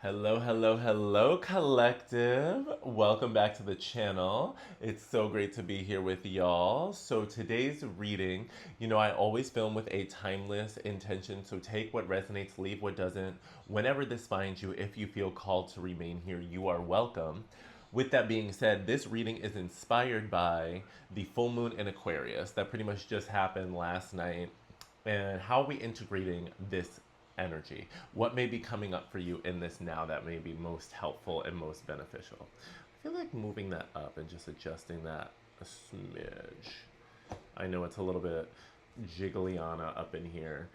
Hello, hello, hello, collective. Welcome back to the channel. It's so great to be here with y'all. So, today's reading, I always film with a timeless intention. So, take what resonates, leave what doesn't. Whenever this finds you, if you feel called to remain here, you are welcome. With that being said, this reading is inspired by the full moon in Aquarius that pretty much just happened last night. And how are we integrating this energy? What may be coming up for you in this now that may be most helpful and most beneficial? I feel like moving that up and just adjusting that a smidge. I know it's a little bit jigglyana up in here.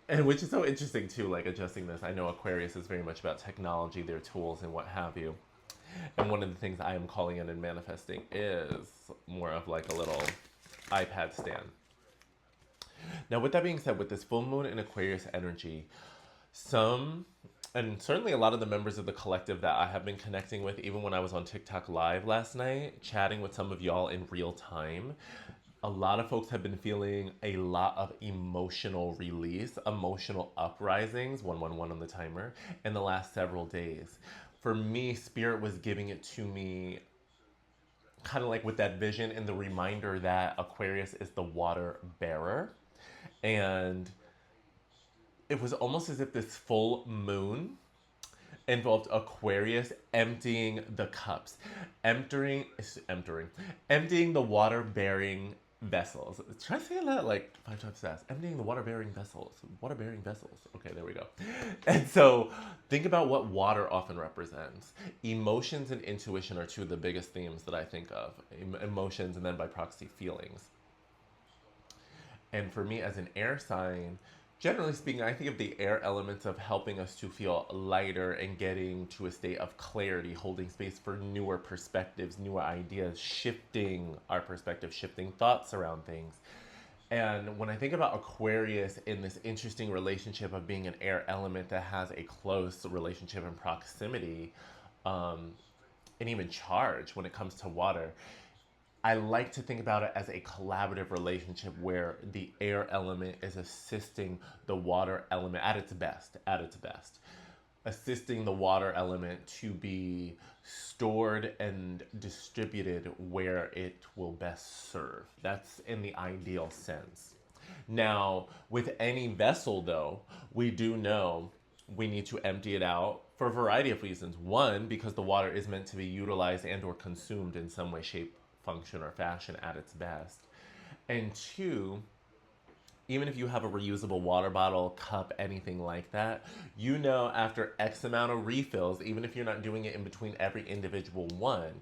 And which is so interesting too, like adjusting this. I know Aquarius is very much about technology, their tools, and what have you. And one of the things I am calling in and manifesting is more of like a little iPad stand. Now, with that being said, with this full moon in Aquarius energy, some, and certainly a lot of the members of the collective that I have been connecting with, even when I was on TikTok live last night, chatting with some of y'all in real time, a lot of folks have been feeling a lot of emotional release, emotional uprisings, 111 on the timer, in the last several days. For me, Spirit was giving it to me kind of like with that vision and the reminder that Aquarius is the water bearer. And it was almost as if this full moon involved Aquarius emptying the cups, emptying the water bearing vessels. Try saying that like 5 times fast. Emptying the water bearing vessels. Water bearing vessels. Okay, there we go. And so think about what water often represents. Emotions and intuition are two of the biggest themes that I think of. Emotions and then by proxy feelings. And for me, as an air sign, generally speaking, I think of the air elements of helping us to feel lighter and getting to a state of clarity, holding space for newer perspectives, newer ideas, shifting our perspective, shifting thoughts around things. And when I think about Aquarius in this interesting relationship of being an air element that has a close relationship and proximity, um, and even charge when it comes to water, I like to think about it as a collaborative relationship where the air element is assisting the water element at its best, assisting the water element to be stored and distributed where it will best serve. That's in the ideal sense. Now, with any vessel, though, we do know we need to empty it out for a variety of reasons. One, because the water is meant to be utilized and or consumed in some way, shape, function, or fashion at its best. And two, even if you have a reusable water bottle, cup, anything like that, after X amount of refills, even if you're not doing it in between every individual one,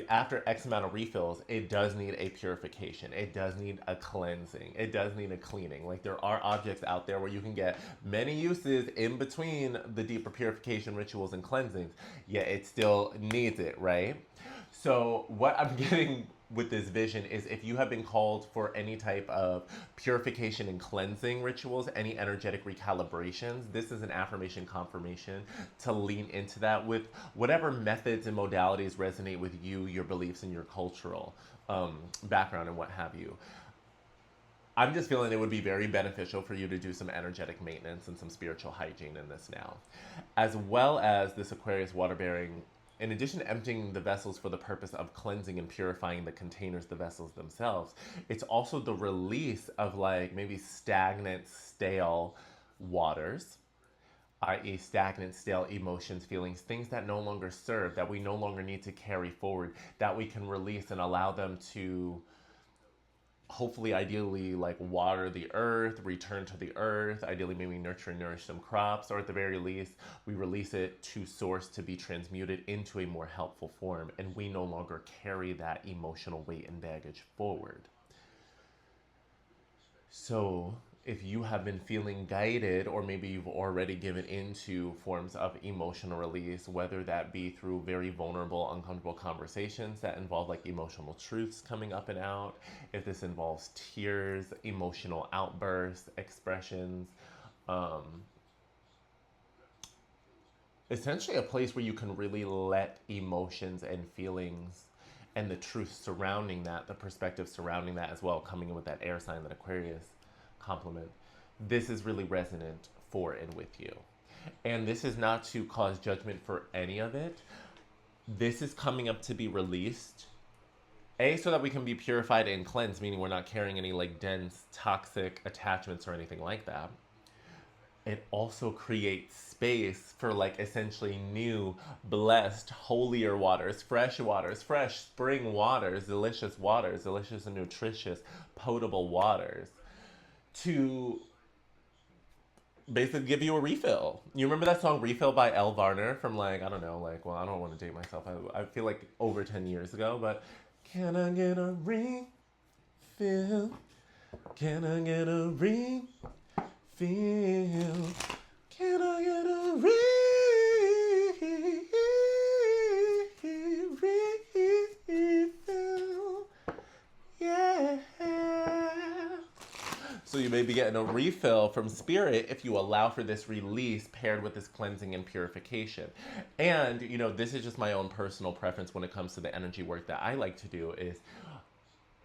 after X amount of refills, it does need a purification. It does need a cleansing. It does need a cleaning. Like there are objects out there where you can get many uses in between the deeper purification rituals and cleansings, yet it still needs it, right? So, what I'm getting with this vision is if you have been called for any type of purification and cleansing rituals, any energetic recalibrations, this is an affirmation confirmation to lean into that with whatever methods and modalities resonate with you, your beliefs, and your cultural background and what have you. I'm just feeling it would be very beneficial for you to do some energetic maintenance and some spiritual hygiene in this now. As well as this Aquarius water bearing, in addition to emptying the vessels for the purpose of cleansing and purifying the containers, the vessels themselves, it's also the release of like maybe stagnant, stale waters, i.e., stagnant, stale emotions, feelings, things that no longer serve, that we no longer need to carry forward, that we can release and allow them to hopefully ideally like water the earth, return to the earth, ideally maybe nurture and nourish some crops, or at the very least we release it to source to be transmuted into a more helpful form, and we no longer carry that emotional weight and baggage forward. So, if you have been feeling guided, or maybe you've already given into forms of emotional release, whether that be through very vulnerable, uncomfortable conversations that involve like emotional truths coming up and out, if this involves tears, emotional outbursts, expressions, um, essentially a place where you can really let emotions and feelings and the truth surrounding that, the perspective surrounding that as well, coming in with that air sign, that Aquarius compliment, this is really resonant for and with you. And this is not to cause judgment for any of it. This is coming up to be released. A, so that we can be purified and cleansed, meaning we're not carrying any like dense, toxic attachments or anything like that. It also creates space for like essentially new, blessed, holier waters, fresh spring waters, delicious and nutritious, potable waters to basically give you a refill. You remember that song Refill by Elle Varner from like, I don't know, like, well, I don't want to date myself. I feel like over 10 years ago, but can I get a refill? Can I get a refill? Can I get a refill? Yeah. So you may be getting a refill from spirit if you allow for this release paired with this cleansing and purification. And, this is just my own personal preference when it comes to the energy work that I like to do is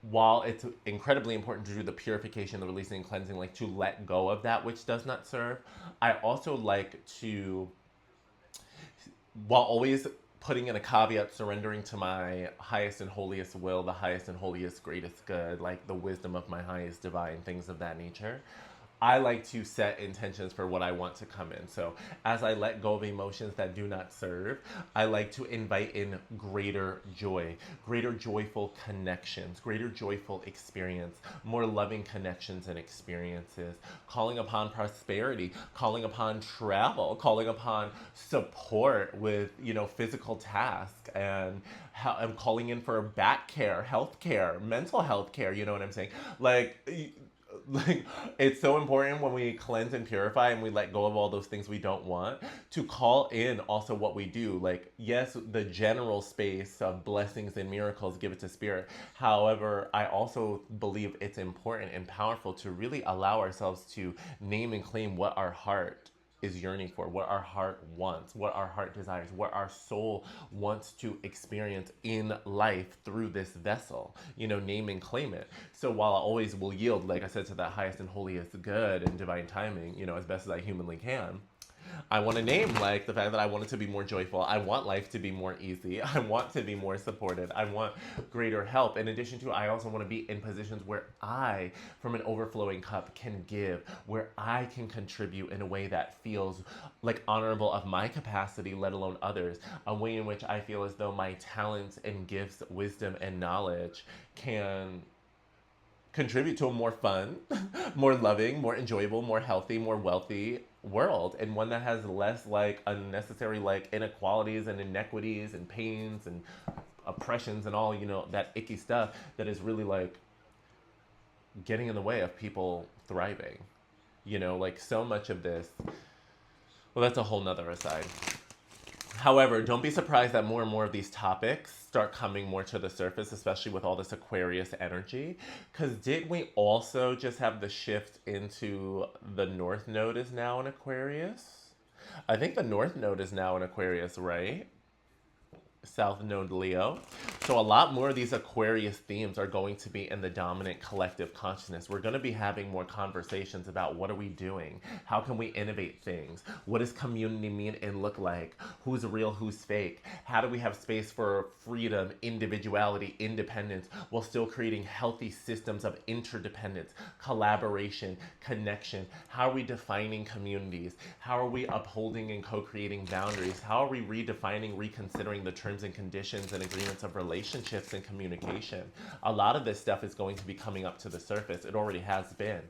while it's incredibly important to do the purification, the releasing and cleansing, like to let go of that which does not serve, I also like to, while always putting in a caveat, surrendering to my highest and holiest will, the highest and holiest greatest good, like the wisdom of my highest divine, things of that nature. I like to set intentions for what I want to come in. So as I let go of emotions that do not serve, I like to invite in greater joy, greater joyful connections, greater joyful experience, more loving connections and experiences, calling upon prosperity, calling upon travel, calling upon support with, physical tasks and how I'm calling in for back care, health care, mental health care, you know what I'm saying? Like it's so important when we cleanse and purify and we let go of all those things we don't want to call in also what we do. Like, yes, the general space of blessings and miracles, give it to spirit. However, I also believe it's important and powerful to really allow ourselves to name and claim what our heart is yearning for, what our heart wants, what our heart desires, what our soul wants to experience in life through this vessel, name and claim it. So while I always will yield, like I said, to that highest and holiest good and divine timing, as best as I humanly can, I want to name like the fact that I want it to be more joyful. I want life to be more easy. I want to be more supported. I want greater help. In addition to, I also want to be in positions where I, from an overflowing cup, can give, where I can contribute in a way that feels like honorable of my capacity, let alone others. A way in which I feel as though my talents and gifts, wisdom and knowledge can contribute to a more fun, more loving, more enjoyable, more healthy, more wealthy world, and one that has less like unnecessary like inequalities and inequities and pains and oppressions and all, that icky stuff that is really like getting in the way of people thriving. Like so much of this, well, that's a whole nother aside. However, don't be surprised that more and more of these topics start coming more to the surface, especially with all this Aquarius energy. Because did we also just have the shift into the North Node is now in Aquarius? I think the North Node is now in Aquarius, right? South Node Leo. So a lot more of these Aquarius themes are going to be in the dominant collective consciousness. We're going to be having more conversations about what are we doing? How can we innovate things? What does community mean and look like? Who's real, who's fake? How do we have space for freedom, individuality, independence, while still creating healthy systems of interdependence, collaboration, connection? How are we defining communities? How are we upholding and co-creating boundaries? How are we redefining, reconsidering the terms and conditions and agreements of relationships and communication? A lot of this stuff is going to be coming up to the surface. It already has been.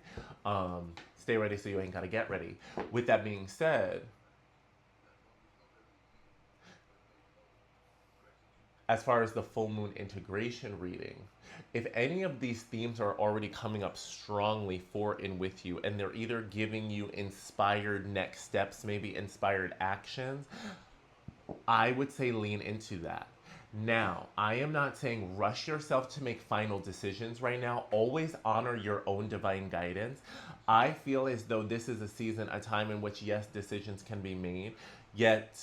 Stay ready so you ain't gotta get ready. With that being said, as far as the full moon integration reading, if any of these themes are already coming up strongly for and with you, and they're either giving you inspired next steps, maybe inspired actions, I would say lean into that. Now, I am not saying rush yourself to make final decisions right now. Always honor your own divine guidance. I feel as though this is a season, a time in which, yes, decisions can be made, yet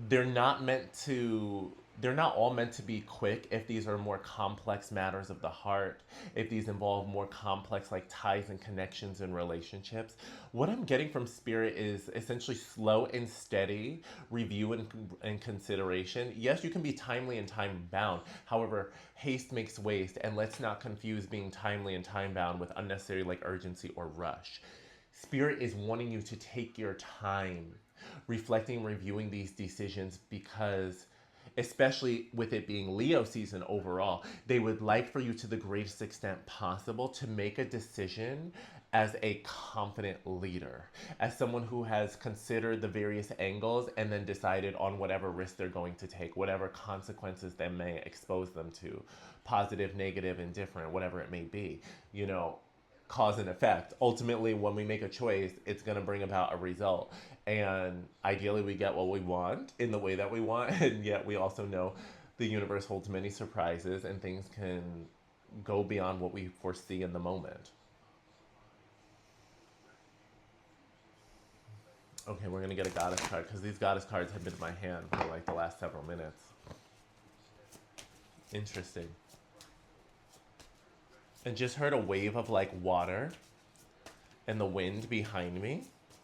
they're not meant to they're not all meant to be quick if these are more complex matters of the heart, if these involve more complex like ties and connections and relationships. What I'm getting from spirit is essentially slow and steady review and consideration. Yes, you can be timely and time bound. However, haste makes waste, and let's not confuse being timely and time bound with unnecessary like urgency or rush. Spirit is wanting you to take your time reflecting, reviewing these decisions because, especially with it being Leo season overall, they would like for you to the greatest extent possible to make a decision as a confident leader, as someone who has considered the various angles and then decided on whatever risk they're going to take, whatever consequences they may expose them to, positive, negative, indifferent, whatever it may be. You know, cause and effect. Ultimately, when we make a choice, it's going to bring about a result. And ideally, we get what we want in the way that we want. And yet, we also know the universe holds many surprises and things can go beyond what we foresee in the moment. Okay, we're going to get a goddess card because these goddess cards have been in my hand for like the last several minutes. Interesting. And just heard a wave of like water and the wind behind me.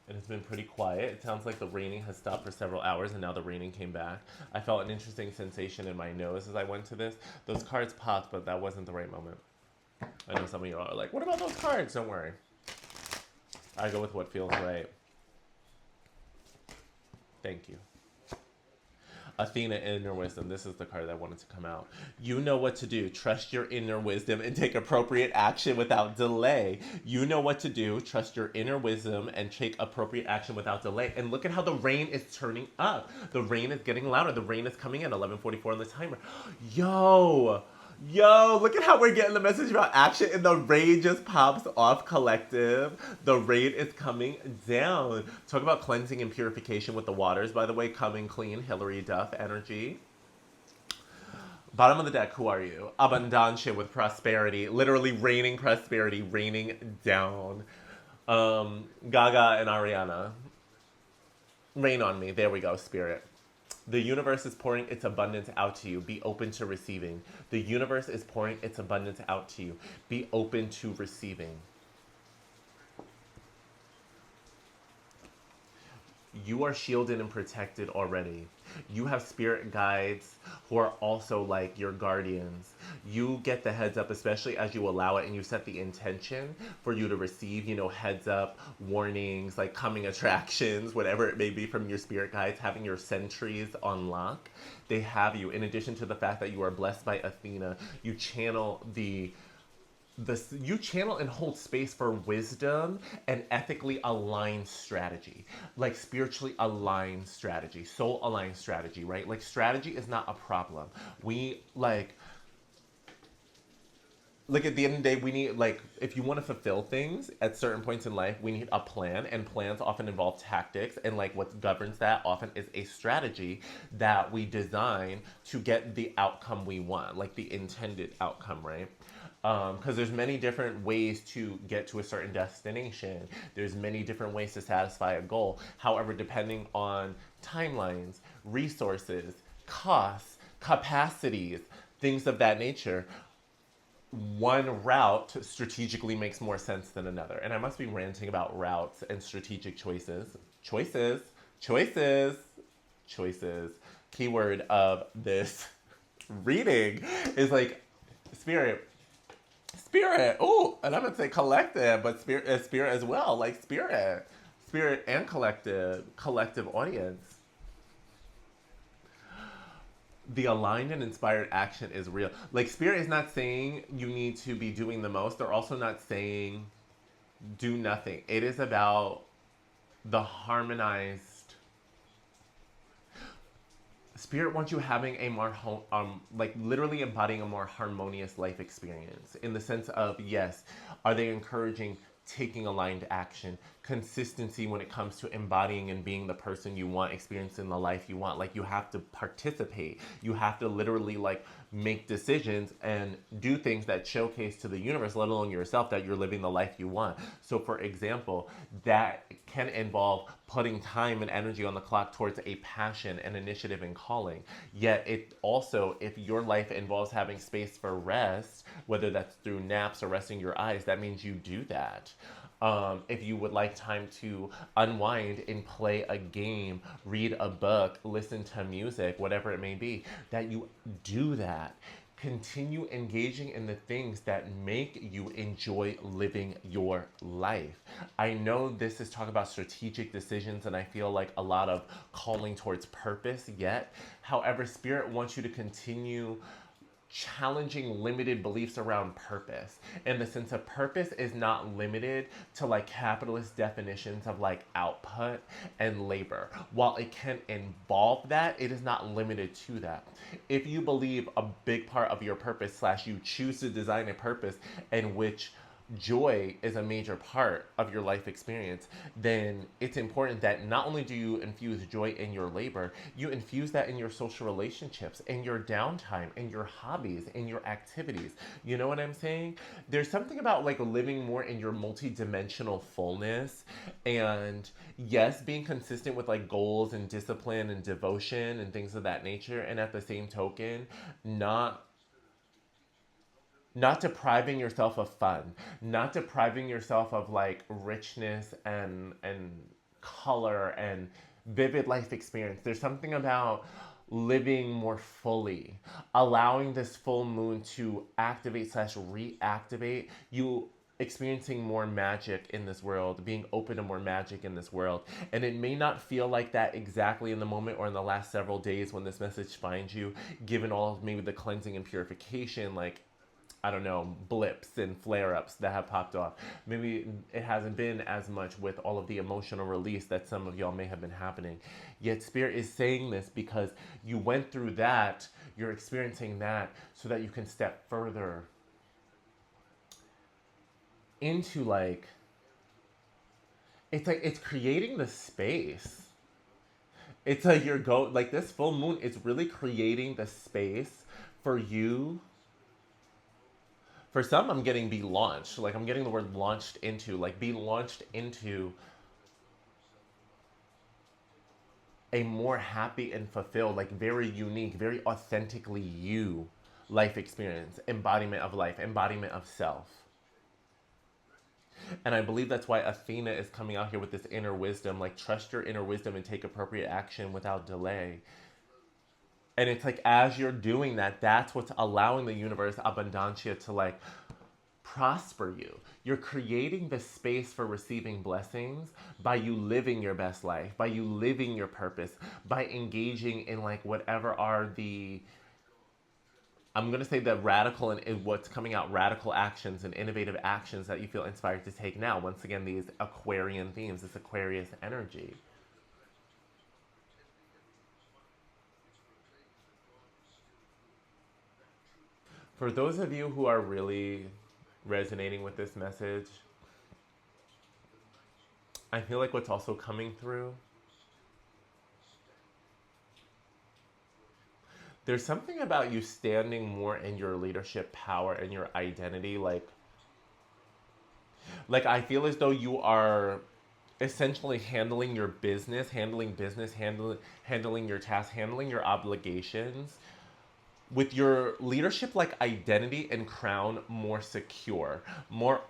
And it's been pretty quiet. It sounds like the raining has stopped for several hours and now the raining came back. I felt an interesting sensation in my nose as I went to this. Those cards popped, but that wasn't the right moment. I know some of you are like, what about those cards? Don't worry. I go with what feels right. Thank you. Athena, inner wisdom. This is the card that wanted to come out. You know what to do. Trust your inner wisdom and take appropriate action without delay. You know what to do. Trust your inner wisdom and take appropriate action without delay. And look at how the rain is turning up. The rain is getting louder. The rain is coming in. 11:44 on the timer. Yo! Yo, look at how we're getting the message about action and the rain just pops off, collective. The rain is coming down. Talk about cleansing and purification with the waters, by the way, coming clean, Hillary Duff energy. Bottom of the deck, who are you? Abundancia with prosperity, literally raining prosperity, raining down. Gaga and Ariana. Rain on me. There we go, spirit. The universe is pouring its abundance out to you. Be open to receiving. The universe is pouring its abundance out to you. Be open to receiving. You are shielded and protected already. You have spirit guides who are also like your guardians. You get the heads up, especially as you allow it and you set the intention for you to receive, you know, heads up, warnings, like coming attractions, whatever it may be from your spirit guides, having your sentries on lock. They have you. In addition to the fact that you are blessed by Athena, you channel you channel and hold space for wisdom and ethically aligned strategy, like spiritually aligned strategy, soul aligned strategy, right? Like strategy is not a problem. We like at the end of the day, we need, like, if you want to fulfill things at certain points in life, we need a plan, and plans often involve tactics, and like what governs that often is a strategy that we design to get the outcome we want, like the intended outcome, right? Because there's many different ways to get to a certain destination. There's many different ways to satisfy a goal. However, depending on timelines, resources, costs, capacities, things of that nature, one route strategically makes more sense than another. And I must be ranting about routes and strategic choices. Choices, choices, choices. Keyword of this reading is like spirit. Spirit. Oh, and I'm gonna say collective, but spirit as well. Like spirit and collective audience. The aligned and inspired action is real. Like spirit is not saying you need to be doing the most. They're also not saying do nothing. It is about the harmonized. Spirit wants you having a more like literally embodying a more harmonious life experience in the sense of, yes, are they encouraging taking aligned action, consistency when it comes to embodying and being the person you want, experiencing the life you want. Like, you have to participate. You have to literally like make decisions and do things that showcase to the universe, let alone yourself, that you're living the life you want. So for example, that can involve putting time and energy on the clock towards a passion, an initiative, and calling. Yet it also, if your life involves having space for rest, whether that's through naps or resting your eyes, that means you do that. If you would like time to unwind and play a game, read a book, listen to music, whatever it may be, that you do that. Continue engaging in the things that make you enjoy living your life. I know this is talking about strategic decisions, and I feel like a lot of calling towards purpose yet. However, Spirit wants you to continue challenging limited beliefs around purpose, in the sense of purpose is not limited to like capitalist definitions of like output and labor. While it can involve that, it is not limited to that. If you believe a big part of your purpose slash you choose to design a purpose in which joy is a major part of your life experience, then it's important that not only do you infuse joy in your labor, you infuse that in your social relationships, in your downtime, in your hobbies, in your activities. You know what I'm saying? There's something about like living more in your multi-dimensional fullness, and yes, being consistent with like goals and discipline and devotion and things of that nature, and at the same token, not not depriving yourself of fun, not depriving yourself of like richness and color and vivid life experience. There's something about living more fully, allowing this full moon to activate slash reactivate you, experiencing more magic in this world, being open to more magic in this world. And it may not feel like that exactly in the moment or in the last several days when this message finds you, given all of maybe the cleansing and purification, like I don't know, blips and flare ups that have popped off. Maybe it hasn't been as much with all of the emotional release that some of y'all may have been happening. Yet, Spirit is saying this because you went through that, you're experiencing that, so that you can step further into it's creating the space. It's like like this full moon is really creating the space for you. For some, I'm getting be launched. Like, I'm getting the word launched into, like, be launched into a more happy and fulfilled, like, very unique, very authentically you life experience, embodiment of life, embodiment of self. And I believe that's why Athena is coming out here with this inner wisdom, like, trust your inner wisdom and take appropriate action without delay. And it's like, as you're doing that, that's what's allowing the universe, abundancia, to like prosper you. You're creating the space for receiving blessings by you living your best life, by you living your purpose, by engaging in like whatever are the, I'm going to say the radical and what's coming out, radical actions and innovative actions that you feel inspired to take now. Once again, these Aquarian themes, this Aquarius energy. For those of you who are really resonating with this message, I feel like what's also coming through, there's something about you standing more in your leadership power and your identity. Like I feel as though you are essentially handling your tasks, handling your obligations with your leadership like identity and crown more secure, more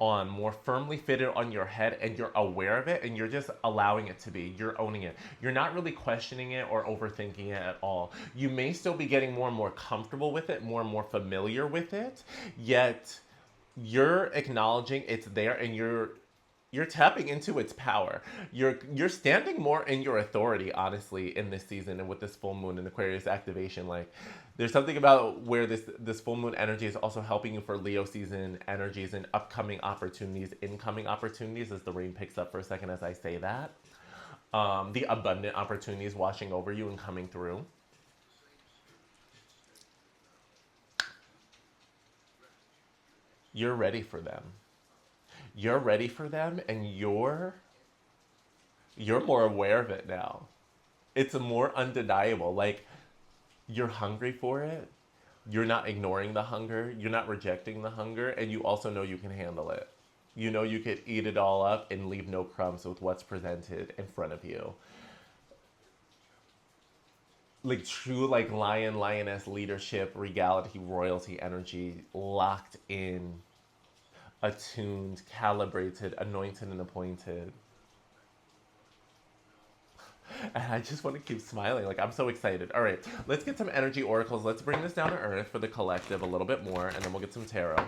firmly fitted on your head, and you're aware of it and you're just allowing it to be. You're owning it. You're not really questioning it or overthinking it at all. You may still be getting more and more comfortable with it, more and more familiar with it, yet you're acknowledging it's there and you're tapping into its power. You're standing more in your authority, honestly, in this season and with this full moon and Aquarius activation. Like, there's something about where this full moon energy is also helping you for Leo season energies and upcoming opportunities, incoming opportunities, as the rain picks up for a second as I say that. The abundant opportunities washing over you and coming through. You're ready for them. You're ready for them, and you're more aware of it now. It's more undeniable. Like, you're hungry for it. You're not ignoring the hunger. You're not rejecting the hunger. And you also know you can handle it. You know you could eat it all up and leave no crumbs with what's presented in front of you. Like true, like lion, lioness leadership, regality, royalty energy locked in, attuned, calibrated, anointed, and appointed. And I just want to keep smiling. Like, I'm so excited. All right, let's get some energy oracles. Let's bring this down to earth for the collective a little bit more, and then we'll get some tarot.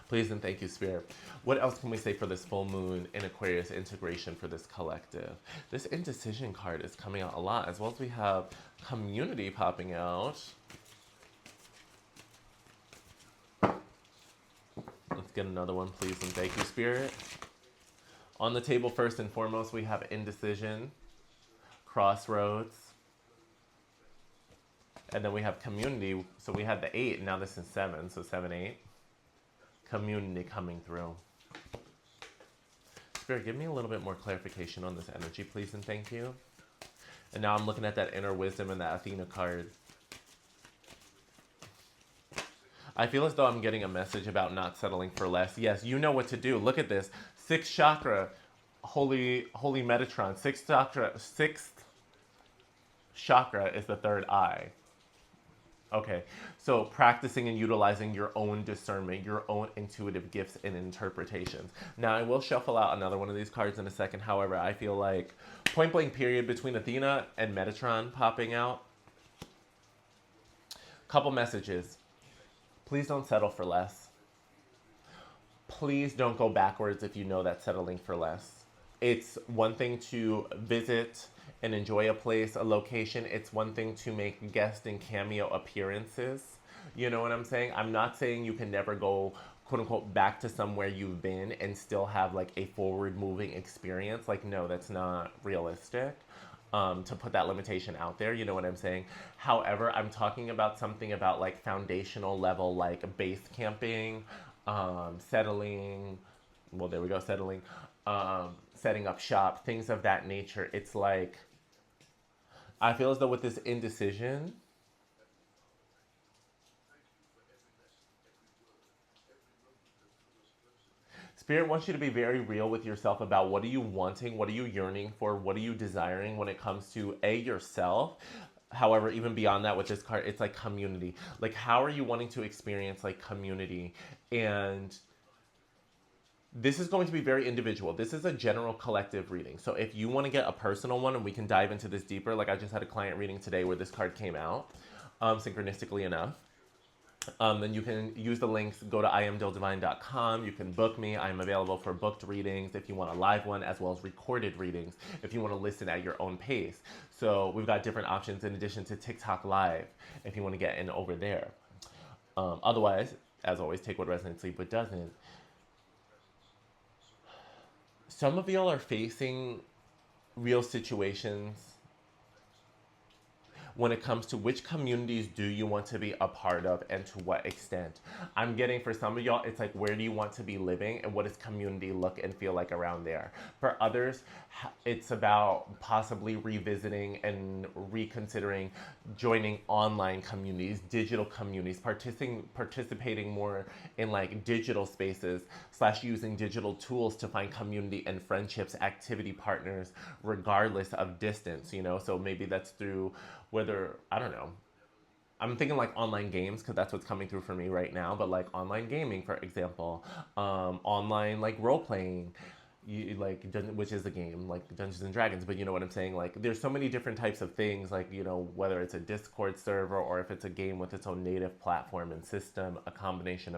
Please and thank you, Spirit. What else can we say for this full moon in Aquarius integration for this collective? This indecision card is coming out a lot, as well as we have community popping out. Let's get another one, please and thank you, Spirit. On the table, first and foremost, we have indecision, crossroads, and then we have community. So we had the 8, and now this is 7, so 7, 8. Community coming through. Spirit, give me a little bit more clarification on this energy, please and thank you. And now I'm looking at that inner wisdom and that Athena card. I feel as though I'm getting a message about not settling for less. Yes, you know what to do. Look at this. 6th chakra, holy Metatron. 6th chakra is the 3rd eye. Okay, so practicing and utilizing your own discernment, your own intuitive gifts and interpretations. Now, I will shuffle out another one of these cards in a second. However, I feel like point blank period between Athena and Metatron popping out. Couple messages. Please don't settle for less. Please don't go backwards if you know that settling for less. It's one thing to visit and enjoy a place, a location. It's one thing to make guest and cameo appearances. You know what I'm saying? I'm not saying you can never go, quote unquote, back to somewhere you've been and still have like a forward moving experience. Like, no, that's not realistic. To put that limitation out there, you know what I'm saying? However, I'm talking about something about like foundational level, like base camping, settling. Well, there we go, settling. Setting up shop, things of that nature. It's like, I feel as though with this indecision, Spirit wants you to be very real with yourself about what are you wanting, what are you yearning for, what are you desiring when it comes to yourself. However, even beyond that with this card, it's like community. Like, how are you wanting to experience like community? And this is going to be very individual. This is a general collective reading. So if you want to get a personal one and we can dive into this deeper, like I just had a client reading today where this card came out, synchronistically enough. Then you can use the links, go to imdildivine.com. You can book me. I'm available for booked readings if you want a live one, as well as recorded readings if you want to listen at your own pace. So we've got different options in addition to TikTok Live if you want to get in over there. Otherwise, as always, take what resonates, leave what doesn't. Some of y'all are facing real situations when it comes to which communities do you want to be a part of and to what extent. I'm getting for some of y'all, it's like, where do you want to be living and what does community look and feel like around there? For others, it's about possibly revisiting and reconsidering joining online communities, digital communities, participating more in like digital spaces / using digital tools to find community and friendships, activity partners, regardless of distance, you know? So maybe that's through whether, I don't know, I'm thinking like online games because that's what's coming through for me right now, but like online gaming, for example, online like role playing, which is a game like Dungeons and Dragons, but you know what I'm saying? Like there's so many different types of things, like, you know, whether it's a Discord server or if it's a game with its own native platform and system, a combination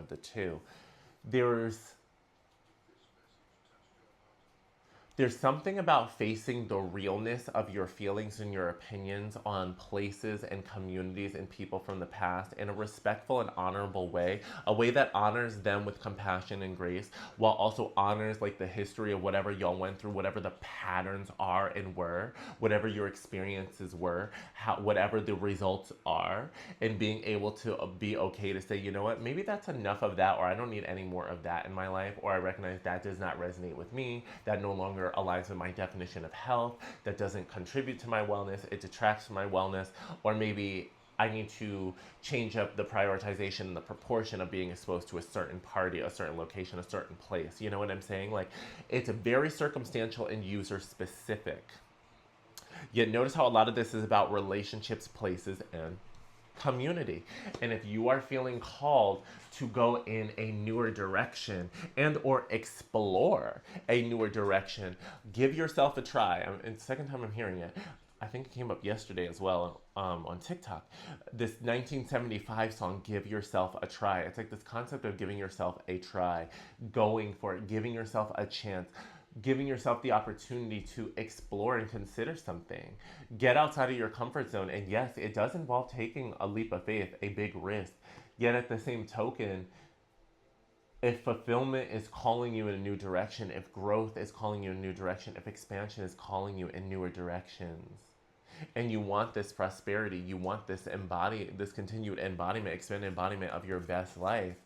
There's something about facing the realness of your feelings and your opinions on places and communities and people from the past in a respectful and honorable way, a way that honors them with compassion and grace, while also honors like the history of whatever y'all went through, whatever the patterns are and were, whatever your experiences were, whatever the results are, and being able to be okay to say, you know what, maybe that's enough of that, or I don't need any more of that in my life, or I recognize that does not resonate with me, that no longer aligns with my definition of health, that doesn't contribute to my wellness, it detracts from my wellness, or maybe I need to change up the prioritization and the proportion of being exposed to a certain party, a certain location, a certain place. You know what I'm saying? Like, it's very circumstantial and user specific. Yet notice how a lot of this is about relationships, places, and community. And if you are feeling called to go in a newer direction and or explore a newer direction, give yourself a try. It's the second time I'm hearing it. I think it came up yesterday as well on TikTok. This 1975 song, Give Yourself a Try. It's like this concept of giving yourself a try, going for it, giving yourself a chance, giving yourself the opportunity to explore and consider something. Get outside of your comfort zone. And yes, it does involve taking a leap of faith, a big risk. Yet at the same token, if fulfillment is calling you in a new direction, if growth is calling you in a new direction, if expansion is calling you in newer directions, and you want this prosperity, you want this this continued embodiment, expanded embodiment of your best life,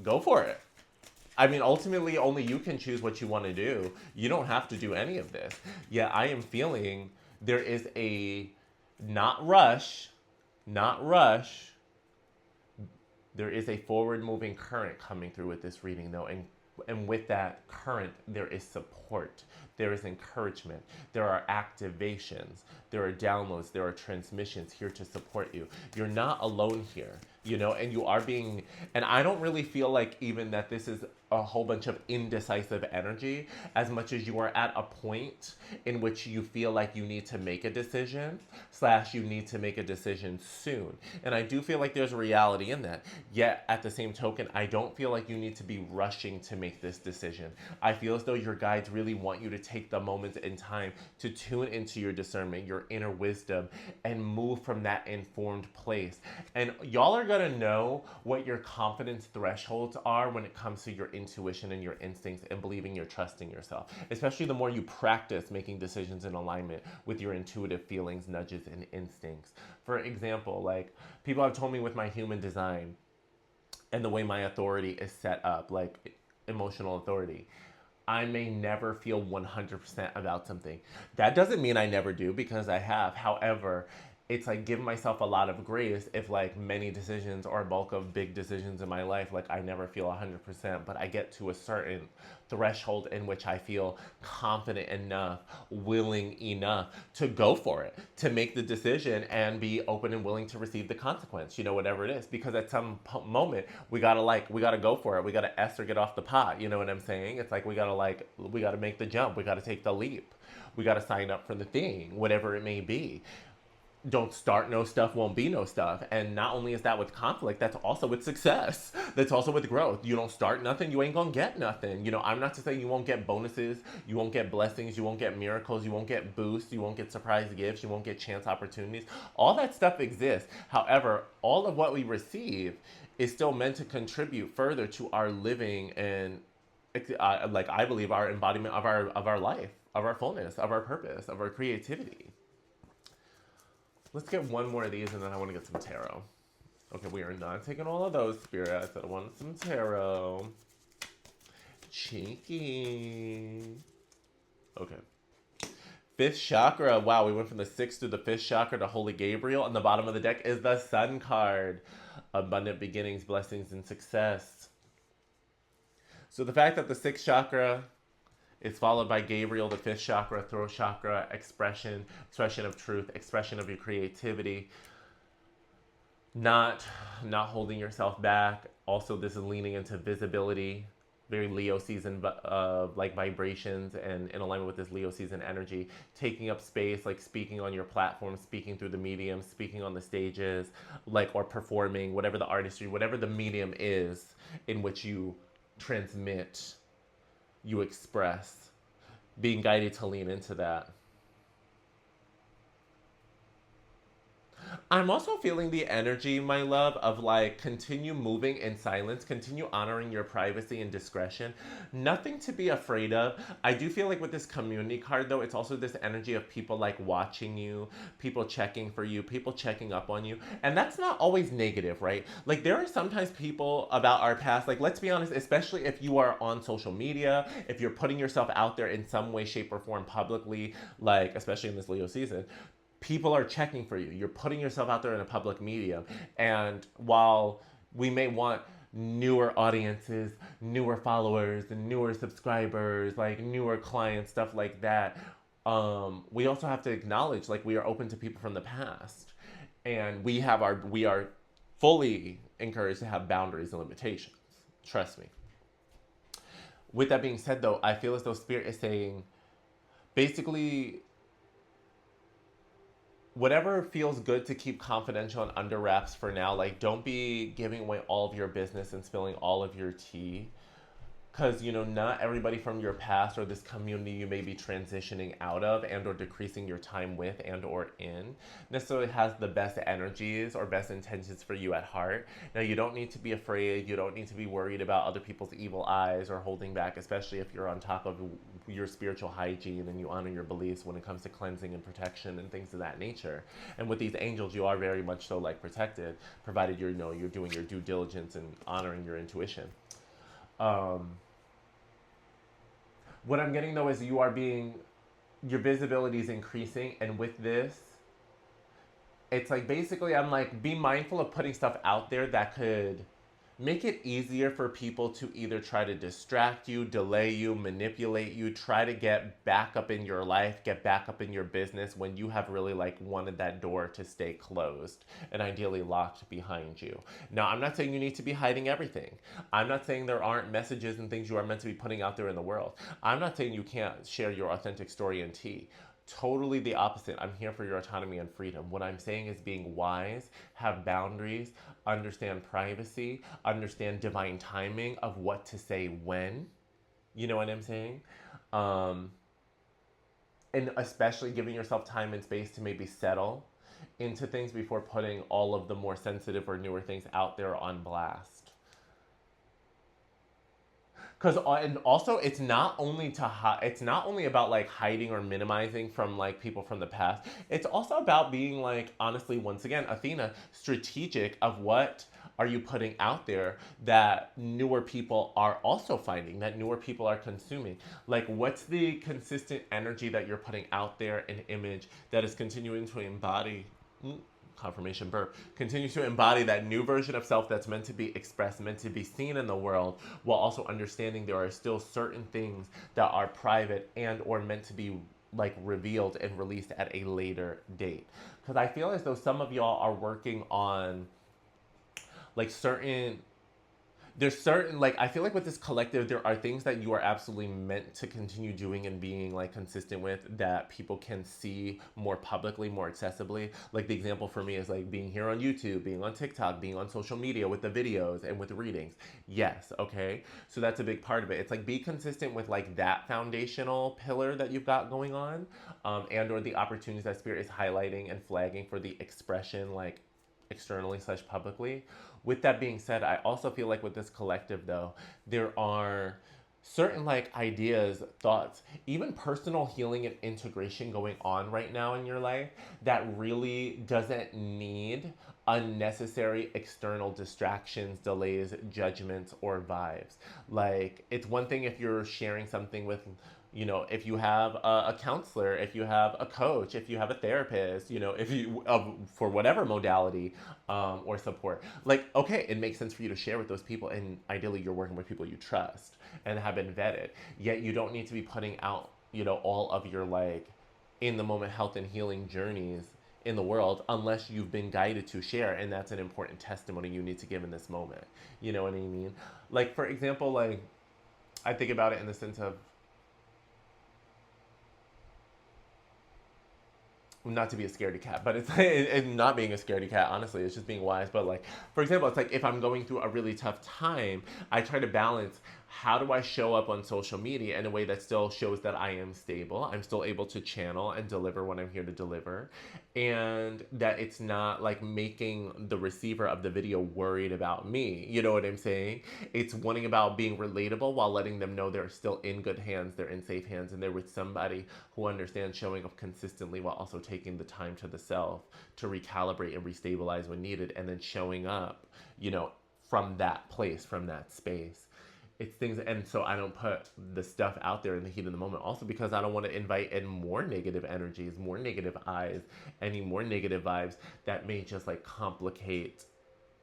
go for it. I mean, ultimately, only you can choose what you want to do. You don't have to do any of this. Yet I am feeling there is a not rush, there is a forward moving current coming through with this reading, though. And with that current, there is support, there is encouragement, there are activations, there are downloads, there are transmissions here to support you. You're not alone here, you know, and you are being, and I don't really feel like even that this is a whole bunch of indecisive energy as much as you are at a point in which you feel like you need to make a decision / you need to make a decision soon. And I do feel like there's a reality in that. Yet at the same token, I don't feel like you need to be rushing to make this decision. I feel as though your guides really want you to take the moments in time to tune into your discernment, your inner wisdom, and move from that informed place. And y'all are gonna know what your confidence thresholds are when it comes to your intuition and your instincts and believing you're trusting yourself, especially the more you practice making decisions in alignment with your intuitive feelings, nudges, and instincts. For example, like people have told me with my human design and the way my authority is set up, like emotional authority, I may never feel 100% about something. That doesn't mean I never do, because I have. However, it's like give myself a lot of grace if like many decisions or a bulk of big decisions in my life, like I never feel 100%, but I get to a certain threshold in which I feel confident enough, willing enough to go for it, to make the decision and be open and willing to receive the consequence, you know, whatever it is. Because at some moment we gotta go for it. We gotta S or get off the pot. You know what I'm saying? It's like we gotta make the jump. We gotta take the leap. We gotta sign up for the thing, whatever it may be. Don't start no stuff, won't be no stuff. And not only is that with conflict, that's also with success. That's also with growth. You don't start nothing, you ain't gonna get nothing. You know, I'm not to say you won't get bonuses, you won't get blessings, you won't get miracles, you won't get boosts, you won't get surprise gifts, you won't get chance opportunities. All that stuff exists. However, all of what we receive is still meant to contribute further to our living and like I believe our embodiment of our life, of our fullness, of our purpose, of our creativity. Let's get one more of these and then I want to get some tarot. Okay, we are not taking all of those, Spirit. I said I wanted some tarot. Cheeky. Okay. Fifth chakra. Wow, we went from the sixth to the fifth chakra to Holy Gabriel. On the bottom of the deck is the Sun card. Abundant beginnings, blessings, and success. So the fact that the sixth chakra is followed by Gabriel, the fifth chakra, throat chakra, expression of truth, expression of your creativity, not holding yourself back. Also, this is leaning into visibility, very Leo season like vibrations, and in alignment with this Leo season energy, taking up space, like speaking on your platform, speaking through the medium, speaking on the stages, like, or performing, whatever the artistry, whatever the medium is in which you transmit you express, being guided to lean into that. I'm also feeling the energy, my love, of like continue moving in silence, continue honoring your privacy and discretion. Nothing to be afraid of. I do feel like with this community card, though, it's also this energy of people like watching you, people checking for you, people checking up on you. And that's not always negative, right? Like, there are sometimes people about our past, like, let's be honest, especially if you are on social media, if you're putting yourself out there in some way, shape, or form publicly, like, especially in this Leo season, people are checking for you. You're putting yourself out there in a public medium. And while we may want newer audiences, newer followers, and newer subscribers, like newer clients, stuff like that, we also have to acknowledge like we are open to people from the past. And we are fully encouraged to have boundaries and limitations. Trust me. With that being said though, I feel as though spirit is saying basically whatever feels good to keep confidential and under wraps for now. Like, don't be giving away all of your business and spilling all of your tea. Because, you know, not everybody from your past or this community you may be transitioning out of and or decreasing your time with and or in necessarily has the best energies or best intentions for you at heart. Now, you don't need to be afraid. You don't need to be worried about other people's evil eyes or holding back, especially if you're on top of your spiritual hygiene and you honor your beliefs when it comes to cleansing and protection and things of that nature. And with these angels, you are very much so like protected, provided you're, you know, you're doing your due diligence and honoring your intuition. Um, what I'm getting though is your visibility is increasing, and with this, it's like basically I'm like, be mindful of putting stuff out there that could make it easier for people to either try to distract you, delay you, manipulate you, try to get back up in your life, get back up in your business when you have really like wanted that door to stay closed and ideally locked behind you. Now, I'm not saying you need to be hiding everything. I'm not saying there aren't messages and things you are meant to be putting out there in the world. I'm not saying you can't share your authentic story and tea. Totally the opposite. I'm here for your autonomy and freedom. What I'm saying is being wise, have boundaries, understand privacy, understand divine timing of what to say when. You know what I'm saying? Um, and especially giving yourself time and space to maybe settle into things before putting all of the more sensitive or newer things out there on blast. Because and also it's not only about like hiding or minimizing from like people from the past. It's also about being like, honestly, once again, Athena, strategic of what are you putting out there that newer people are also finding, that newer people are consuming. Like, what's the consistent energy that you're putting out there, an image that is continuing to embody confirmation burp, continue to embody that new version of self that's meant to be expressed, meant to be seen in the world, while also understanding there are still certain things that are private and or meant to be like revealed and released at a later date. Because I feel as though some of y'all are working on like there's certain, like, I feel like with this collective there are things that you are absolutely meant to continue doing and being like consistent with that people can see more publicly, more accessibly. Like, the example for me is like being here on YouTube, being on TikTok, being on social media with the videos and with the readings. Yes, okay, so that's a big part of it. It's like, be consistent with like that foundational pillar that you've got going on, and or the opportunities that spirit is highlighting and flagging for the expression, like externally slash publicly. With that being said, I also feel like with this collective though, there are certain like ideas, thoughts, even personal healing and integration going on right now in your life that really doesn't need unnecessary external distractions, delays, judgments, or vibes. Like, it's one thing if you're sharing something with, you know, if you have a counselor, if you have a coach, if you have a therapist, you know, if you, for whatever modality or support, like, okay, it makes sense for you to share with those people. And ideally, you're working with people you trust and have been vetted. Yet you don't need to be putting out, you know, all of your like in the moment health and healing journeys in the world unless you've been guided to share. And that's an important testimony you need to give in this moment. You know what I mean? Like, for example, like, I think about it in the sense of, not to be a scaredy cat, but it's not being a scaredy cat, honestly. It's just being wise. But like, for example, it's like if I'm going through a really tough time, I try to balance how do I show up on social media in a way that still shows that I am stable? I'm still able to channel and deliver when I'm here to deliver. And that it's not like making the receiver of the video worried about me. You know what I'm saying? It's wanting about being relatable while letting them know they're still in good hands, they're in safe hands, and they're with somebody who understands showing up consistently while also taking the time to the self to recalibrate and restabilize when needed, and then showing up, you know, from that place, from that space. It's things, and so I don't put the stuff out there in the heat of the moment. Also, because I don't want to invite in more negative energies, more negative eyes, any more negative vibes that may just like complicate,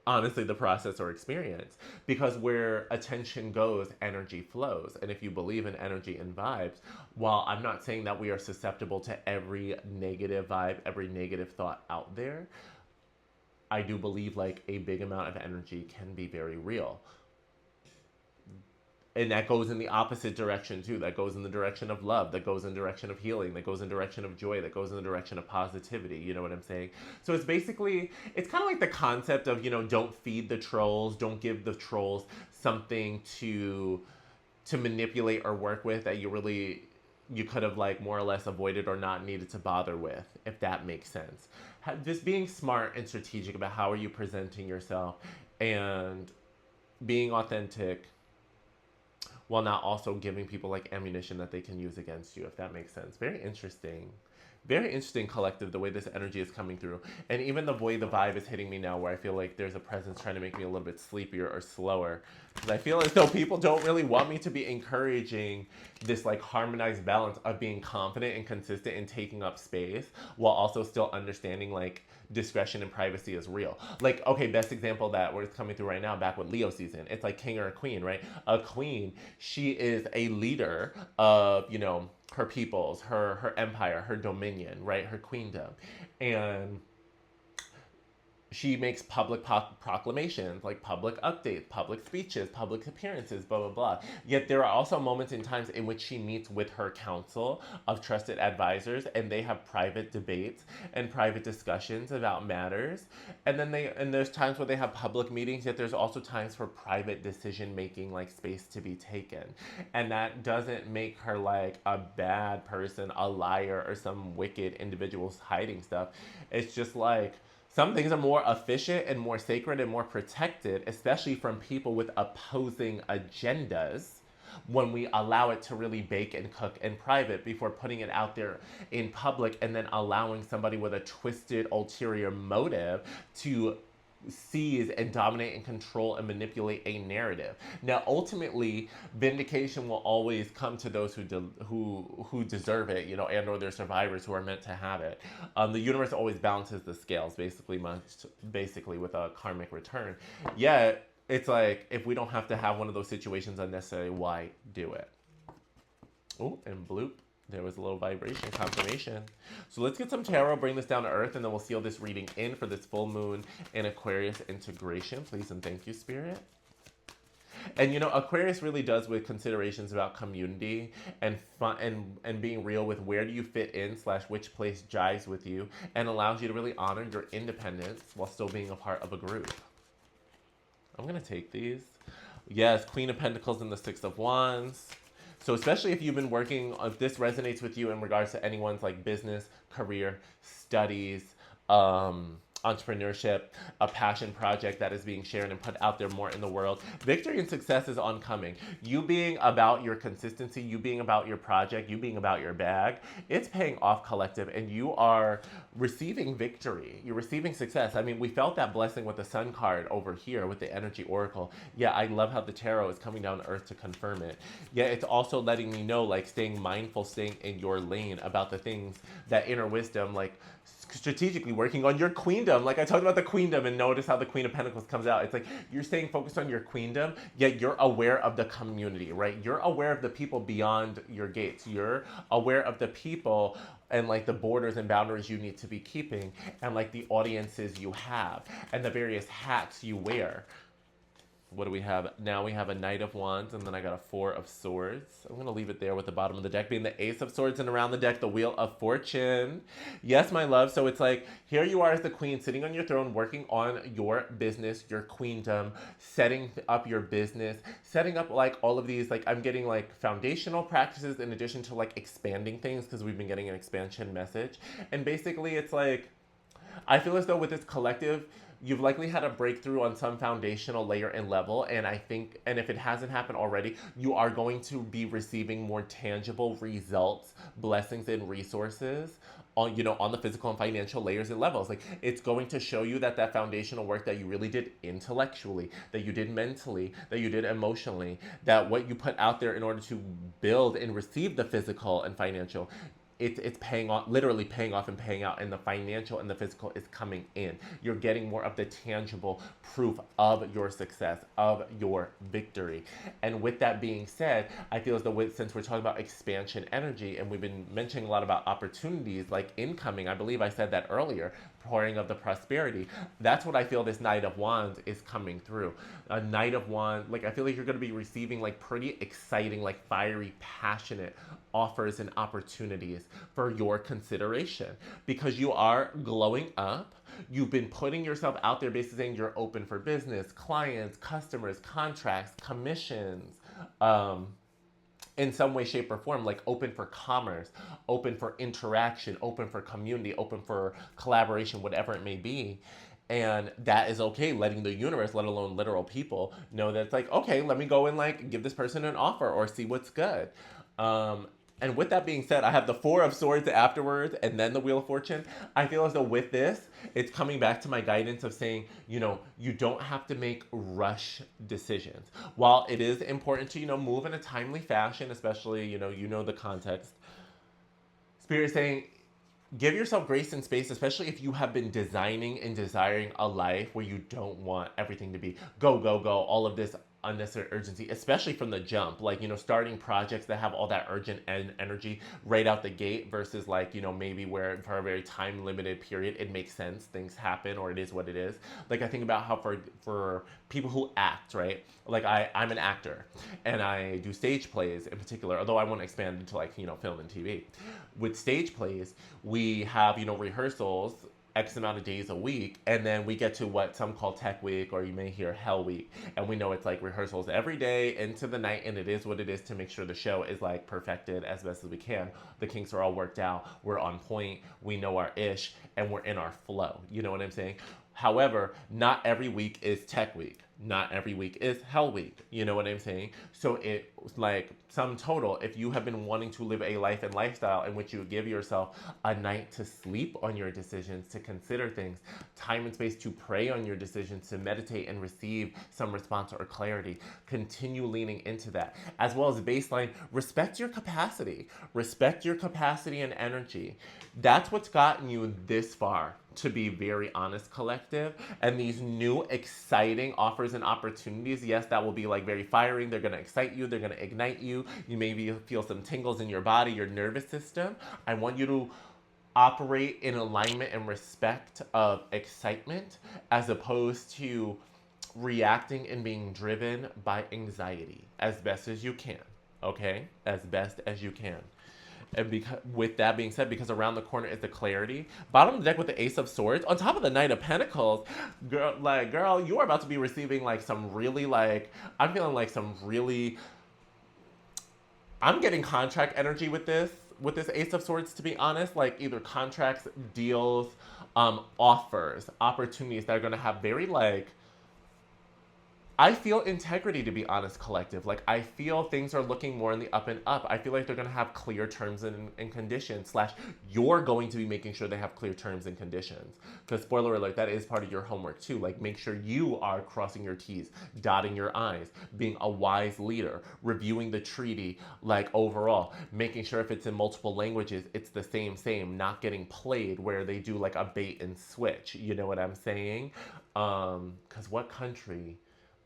honestly, the process or experience. Because where attention goes, energy flows. And if you believe in energy and vibes, while I'm not saying that we are susceptible to every negative vibe, every negative thought out there, I do believe like a big amount of energy can be very real. And that goes in the opposite direction too. That goes in the direction of love, that goes in the direction of healing, that goes in the direction of joy, that goes in the direction of positivity. You know what I'm saying? So it's basically, it's kind of like the concept of, you know, don't feed the trolls, don't give the trolls something to manipulate or work with that you could have like more or less avoided or not needed to bother with, if that makes sense. Just being smart and strategic about how are you presenting yourself, and being authentic while not also giving people like ammunition that they can use against you, if that makes sense. Very interesting. Very interesting collective, the way this energy is coming through. And even the way the vibe is hitting me now, where I feel like there's a presence trying to make me a little bit sleepier or slower. Because I feel as though people don't really want me to be encouraging this like harmonized balance of being confident and consistent in taking up space while also still understanding like discretion and privacy is real. Like, okay, best example that where it's coming through right now, back with Leo season. It's like king or a queen, right? A queen, she is a leader of, you know, her peoples, her empire, her dominion, right? Her queendom. And she makes public proclamations, like public updates, public speeches, public appearances, blah, blah, blah. Yet there are also moments and times in which she meets with her council of trusted advisors, and they have private debates and private discussions about matters. And there's times where they have public meetings, yet there's also times for private decision making, like space to be taken. And that doesn't make her like a bad person, a liar, or some wicked individual hiding stuff. It's just like, some things are more efficient and more sacred and more protected, especially from people with opposing agendas, when we allow it to really bake and cook in private before putting it out there in public, and then allowing somebody with a twisted ulterior motive to seize and dominate and control and manipulate a narrative. Now, ultimately, vindication will always come to those who deserve it, you know, and or their survivors who are meant to have it. The universe always balances the scales, basically with a karmic return. Yet, it's like, if we don't have to have one of those situations unnecessarily, why do it? Oh, and bloop. There was a little vibration confirmation. So let's get some tarot, bring this down to earth, and then we'll seal this reading in for this full moon and Aquarius integration. Please and thank you, Spirit. And you know, Aquarius really does with considerations about community and fun and being real with where do you fit in / which place jives with you, and allows you to really honor your independence while still being a part of a group. I'm gonna take these. Yes, Queen of Pentacles and the Six of Wands. So especially if you've been working, if this resonates with you in regards to anyone's like business, career, studies, entrepreneurship, a passion project that is being shared and put out there more in the world, victory and success is oncoming. You being about your consistency, you being about your project, you being about your bag, it's paying off, collective, and you are receiving victory. You're receiving success. I mean, we felt that blessing with the Sun card over here with the Energy Oracle. Yeah, I love how the tarot is coming down to earth to confirm it. Yeah, it's also letting me know, like, staying mindful, staying in your lane about the things, that inner wisdom, like strategically working on your queendom. Like I talked about the queendom, and notice how the Queen of Pentacles comes out. It's like you're staying focused on your queendom, yet you're aware of the community, right? You're aware of the people beyond your gates. You're aware of the people and like the borders and boundaries you need to be keeping, and like the audiences you have and the various hats you wear. What do we have? Now we have a Knight of Wands, and then I got a Four of Swords. I'm going to leave it there with the bottom of the deck being the Ace of Swords, and around the deck, the Wheel of Fortune. Yes, my love. So it's like, here you are as the queen, sitting on your throne, working on your business, your queendom, setting up your business, setting up like all of these, like I'm getting like foundational practices in addition to like expanding things because we've been getting an expansion message. And basically it's like, I feel as though with this collective, you've likely had a breakthrough on some foundational layer and level. And I think, and if it hasn't happened already, you are going to be receiving more tangible results, blessings, and resources on, on the physical and financial layers and levels. Like it's going to show you that that foundational work that you really did intellectually, that you did mentally, that you did emotionally, that what you put out there in order to build and receive the physical and financial, it's paying off, literally paying off and paying out, and the financial and the physical is coming in. You're getting more of the tangible proof of your success, of your victory. And with that being said, I feel as though since we're talking about expansion energy, and we've been mentioning a lot about opportunities like incoming, I believe I said that earlier, pouring of the prosperity. That's what I feel this Knight of Wands is coming through. A Knight of Wands, like I feel like you're going to be receiving like pretty exciting, like fiery, passionate offers and opportunities for your consideration because you are glowing up. You've been putting yourself out there, basically saying you're open for business, clients, customers, contracts, commissions, in some way, shape, or form, like open for commerce, open for interaction, open for community, open for collaboration, whatever it may be. And that is okay, letting the universe, let alone literal people, know that it's like, okay, let me go and like give this person an offer or see what's good. And with that being said, I have the Four of Swords afterwards and then the Wheel of Fortune. I feel as though with this, it's coming back to my guidance of saying, you don't have to make rush decisions. While it is important to, move in a timely fashion, especially, the context. Spirit is saying, give yourself grace and space, especially if you have been designing and desiring a life where you don't want everything to be go, go, go, all of this unnecessary urgency, especially from the jump, like, starting projects that have all that urgent energy right out the gate versus like, maybe where for a very time limited period, it makes sense, things happen, or it is what it is. Like I think about how for people who act, right? Like I'm an actor and I do stage plays in particular, although I won't expand into like, film and TV. With stage plays, we have, rehearsals X amount of days a week, and then we get to what some call Tech Week, or you may hear Hell Week, and we know it's like rehearsals every day into the night, and it is what it is to make sure the show is like perfected as best as we can. The kinks are all worked out, we're on point, we know our ish, and we're in our flow. You know what I'm saying? However, not every week is Tech Week. Not every week is Hell Week. You know what I'm saying? So it's like sum total, if you have been wanting to live a life and lifestyle in which you give yourself a night to sleep on your decisions, to consider things, time and space to pray on your decisions, to meditate and receive some response or clarity, continue leaning into that. As well as baseline, respect your capacity. Respect your capacity and energy. That's what's gotten you this far, to be very honest, collective. And these new exciting offers and opportunities, yes, that will be like very firing. They're going to excite you. They're going to ignite you. You maybe feel some tingles in your body, your nervous system. I want you to operate in alignment and respect of excitement as opposed to reacting and being driven by anxiety as best as you can. Okay? As best as you can. And with that being said, because around the corner is the clarity, bottom of the deck with the Ace of Swords, on top of the Knight of Pentacles, girl, you are about to be receiving like some really I'm feeling like some really, I'm getting contract energy with this Ace of Swords, to be honest, like either contracts, deals, offers, opportunities that are going to have very I feel integrity, to be honest, collective. Like, I feel things are looking more in the up and up. I feel like they're going to have clear terms and conditions, / you're going to be making sure they have clear terms and conditions. Because, spoiler alert, that is part of your homework, too. Like, make sure you are crossing your T's, dotting your I's, being a wise leader, reviewing the treaty, overall. Making sure if it's in multiple languages, it's the same, not getting played where they do, a bait and switch. You know what I'm saying? Because what country...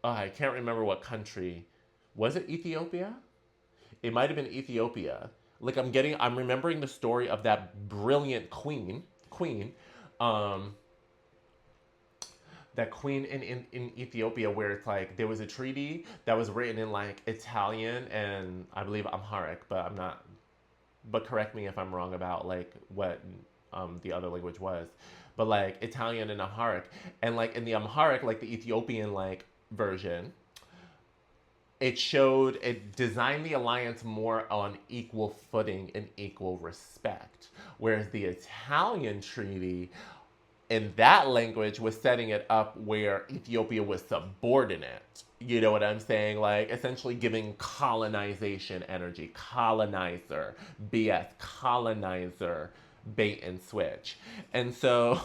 I can't remember what country. Was it Ethiopia? It might have been Ethiopia. I'm remembering the story of that brilliant queen, that that queen in Ethiopia, where it's like there was a treaty that was written in like Italian and I believe Amharic, but I'm not, but correct me if I'm wrong about like what the other language was, but like Italian and Amharic, and like in the Amharic, like the Ethiopian like version, it designed the alliance more on equal footing and equal respect, whereas the Italian treaty in that language was setting it up where Ethiopia was subordinate. You know what I'm saying? Like essentially giving colonization energy, colonizer, BS, colonizer, bait and switch. And so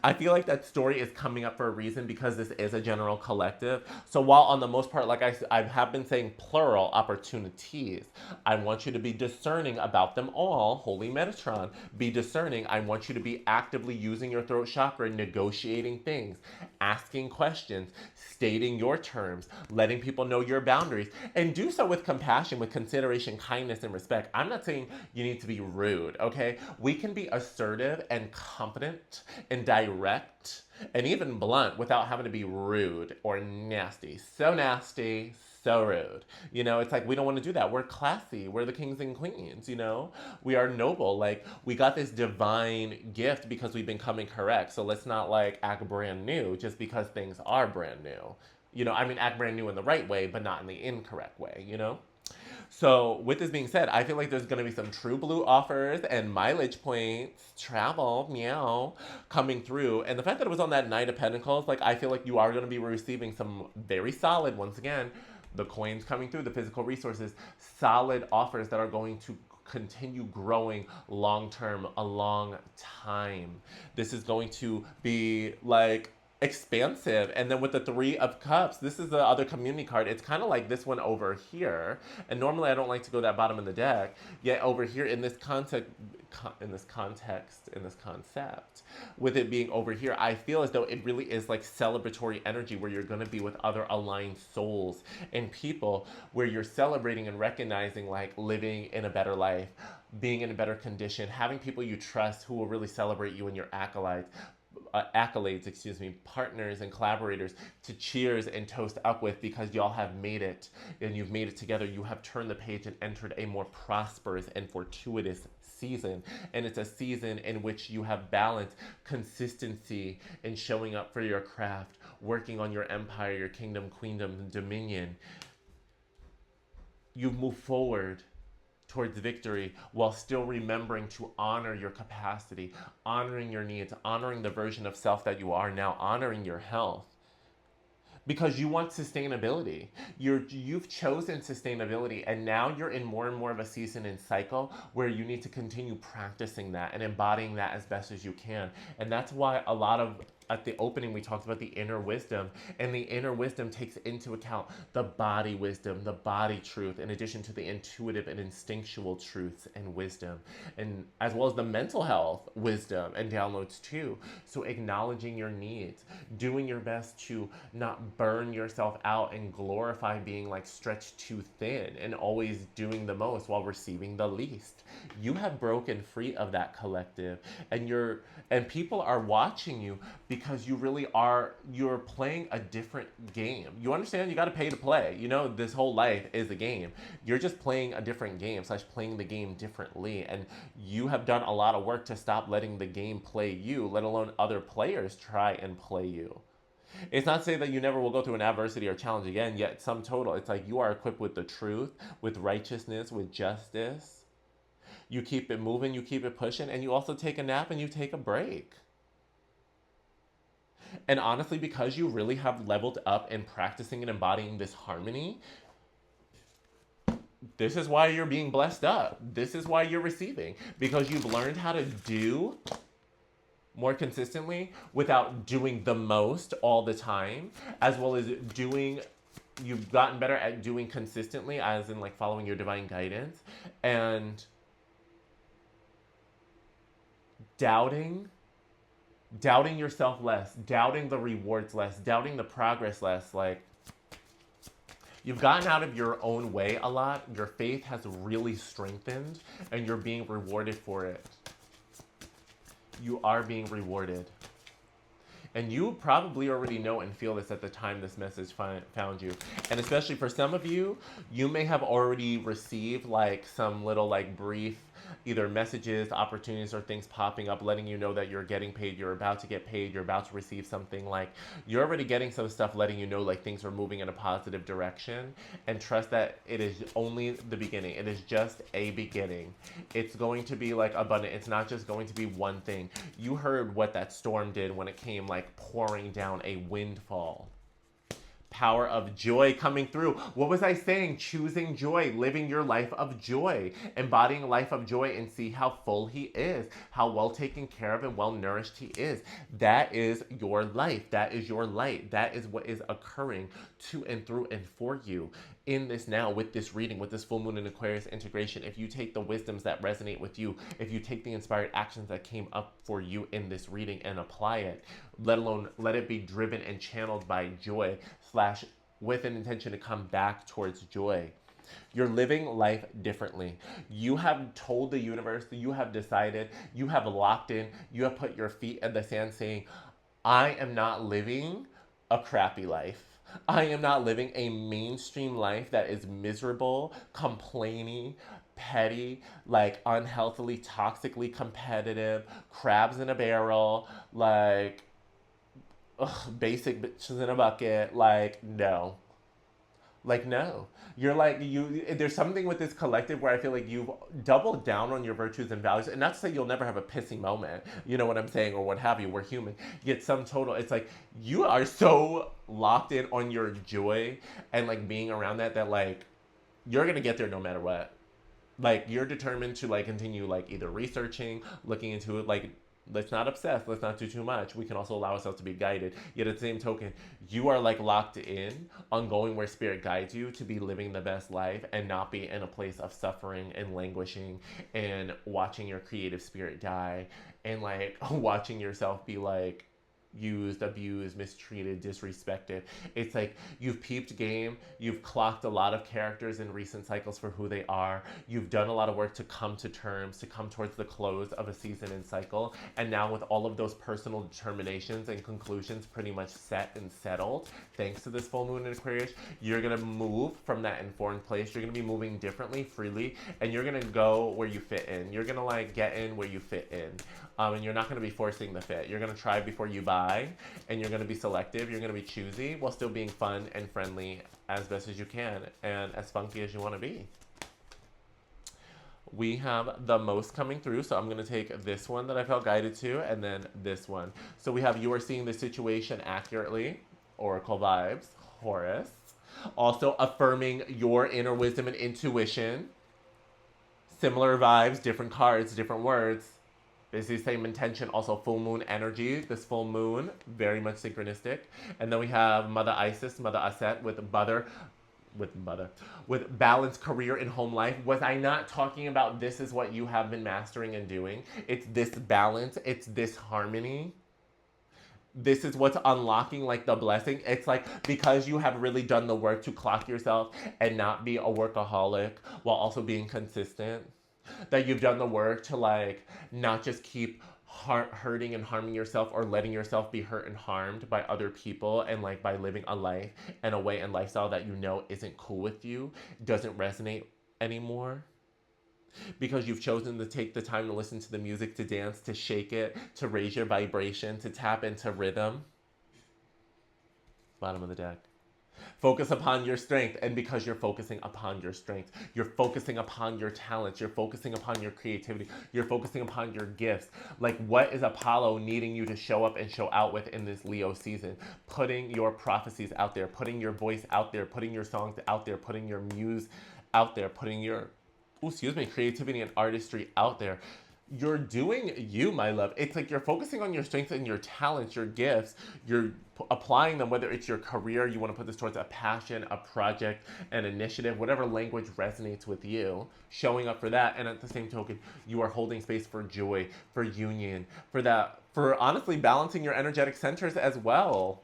I feel like that story is coming up for a reason because this is a general collective. So while on the most part, like I have been saying plural opportunities, I want you to be discerning about them all. Holy Metatron, be discerning. I want you to be actively using your throat chakra, negotiating things, asking questions, stating your terms, letting people know your boundaries, and do so with compassion, with consideration, kindness, and respect. I'm not saying you need to be rude, okay? We can be assertive and competent and direct and even blunt without having to be rude or nasty. So nasty, so rude. You know, it's like we don't want to do that. We're classy. We're the kings and queens, you know? We are noble. Like, we got this divine gift because we've been coming correct. So let's not like act brand new just because things are brand new. You know, I mean, act brand new in the right way, but not in the incorrect way, you know? So, with this being said, I feel like there's going to be some true blue offers and mileage points, travel, meow, coming through. And the fact that it was on that Knight of Pentacles, like, I feel like you are going to be receiving some very solid, once again, the coins coming through, the physical resources, solid offers that are going to continue growing long term, a long time. This is going to be like expansive. And then with the Three of Cups, this is the other community card. It's kind of like this one over here. And normally I don't like to go that bottom of the deck. Yet over here in this context, in this concept, with it being over here, I feel as though it really is like celebratory energy where you're going to be with other aligned souls and people where you're celebrating and recognizing like living in a better life, being in a better condition, having people you trust who will really celebrate you and your accolades, partners and collaborators to cheers and toast up with because y'all have made it and you've made it together. You have turned the page and entered a more prosperous and fortuitous season. And it's a season in which you have balance, consistency in showing up for your craft, working on your empire, your kingdom, queendom, dominion. You move forward towards victory while still remembering to honor your capacity, honoring your needs, honoring the version of self that you are now, honoring your health. Because you want sustainability. You've chosen sustainability, and now you're in more and more of a season and cycle where you need to continue practicing that and embodying that as best as you can. And that's why a lot of at the opening we talked about the inner wisdom, and the inner wisdom takes into account the body wisdom, the body truth, in addition to the intuitive and instinctual truths and wisdom, and as well as the mental health wisdom and downloads too. So acknowledging your needs, doing your best to not burn yourself out and glorify being like stretched too thin and always doing the most while receiving the least. You have broken free of that collective, and people are watching you because you're playing a different game. You understand? You got to pay to play. You know, this whole life is a game. You're just playing a different game / playing the game differently. And you have done a lot of work to stop letting the game play you, let alone other players try and play you. It's not to say that you never will go through an adversity or challenge again, yet sum total, it's like you are equipped with the truth, with righteousness, with justice. You keep it moving, you keep it pushing, and you also take a nap and you take a break. And honestly, because you really have leveled up in practicing and embodying this harmony, this is why you're being blessed up. This is why you're receiving. Because you've learned how to do more consistently without doing the most all the time, as well as you've gotten better at doing consistently, as in like following your divine guidance, and doubting yourself less, doubting the rewards less, doubting the progress less. Like, you've gotten out of your own way a lot. Your faith has really strengthened, and you're being rewarded for it. You are being rewarded. And you probably already know and feel this at the time this message found you. And especially for some of you, you may have already received like some little like brief either messages, opportunities, or things popping up letting you know that you're getting paid, you're about to get paid, you're about to receive something. Like you're already getting some stuff letting you know like things are moving in a positive direction. And trust that it is only the beginning. It is just a beginning. It's going to be like abundant. It's not just going to be one thing. You heard what that storm did when it came like pouring down, a windfall. Power of joy coming through. What was I saying? Choosing joy, living your life of joy, embodying a life of joy, and see how full he is, how well taken care of and well nourished he is. That is your life. That is your light. That is what is occurring to and through and for you in this now, with this reading, with this full moon and Aquarius integration. If you take the wisdoms that resonate with you, if you take the inspired actions that came up for you in this reading and apply it, let alone let it be driven and channeled by joy slash with an intention to come back towards joy. You're living life differently. You have told the universe, you have decided, you have locked in, you have put your feet in the sand saying, I am not living a crappy life. I am not living a mainstream life that is miserable, complaining, petty, like unhealthily, toxically competitive, crabs in a barrel, like basic bitches in a bucket. Like, no. Like, no. You're like, there's something with this collective where I feel like you've doubled down on your virtues and values. And not to say you'll never have a pissy moment, you know what I'm saying, or what have you. We're human. Yet some total, it's like, you are so locked in on your joy and like being around that like, you're going to get there no matter what. Like, you're determined to like continue like either researching, looking into it, like, let's not obsess, let's not do too much. We can also allow ourselves to be guided. Yet at the same token, you are like locked in on going where spirit guides you to be living the best life and not be in a place of suffering and languishing and watching your creative spirit die and like watching yourself be like used, abused, mistreated, disrespected. It's like you've peeped game, you've clocked a lot of characters in recent cycles for who they are, you've done a lot of work to come to terms, to come towards the close of a season and cycle, and now with all of those personal determinations and conclusions pretty much set and settled, thanks to this full moon in Aquarius, you're gonna move from that informed place, you're gonna be moving differently, freely, and you're gonna go where you fit in. You're gonna like get in where you fit in. And you're not gonna be forcing the fit. You're gonna try before you buy, and you're going to be selective, you're going to be choosy, while still being fun and friendly as best as you can, and as funky as you want to be. We have the most coming through, so I'm going to take this one that I felt guided to, and then this one. So we have, you are seeing the situation accurately, Oracle vibes, Horus. Also affirming your inner wisdom and intuition. Similar vibes, different cards, different words. Basically same intention, also full moon energy. This full moon, very much synchronistic. And then we have Mother Isis, Mother Aset with balanced career and home life. Was I not talking about this is what you have been mastering and doing? It's this balance, it's this harmony. This is what's unlocking like the blessing. It's like because you have really done the work to clock yourself and not be a workaholic while also being consistent. That you've done the work to like not just keep hurting and harming yourself or letting yourself be hurt and harmed by other people, and like by living a life and a way and lifestyle that you know isn't cool with you, doesn't resonate anymore. Because you've chosen to take the time to listen to the music, to dance, to shake it, to raise your vibration, to tap into rhythm. Bottom of the deck. Focus upon your strength, and because you're focusing upon your strength, you're focusing upon your talents, you're focusing upon your creativity, you're focusing upon your gifts. Like, what is Apollo needing you to show up and show out with in this Leo season? Putting your prophecies out there, putting your voice out there, putting your songs out there, putting your muse out there, putting your, creativity and artistry out there. You're doing you, my love. It's like you're focusing on your strengths and your talents, your gifts. You're applying them, whether it's your career, you want to put this towards a passion, a project, an initiative, whatever language resonates with you, showing up for that. And at the same token, you are holding space for joy, for union, for that, for honestly balancing your energetic centers as well.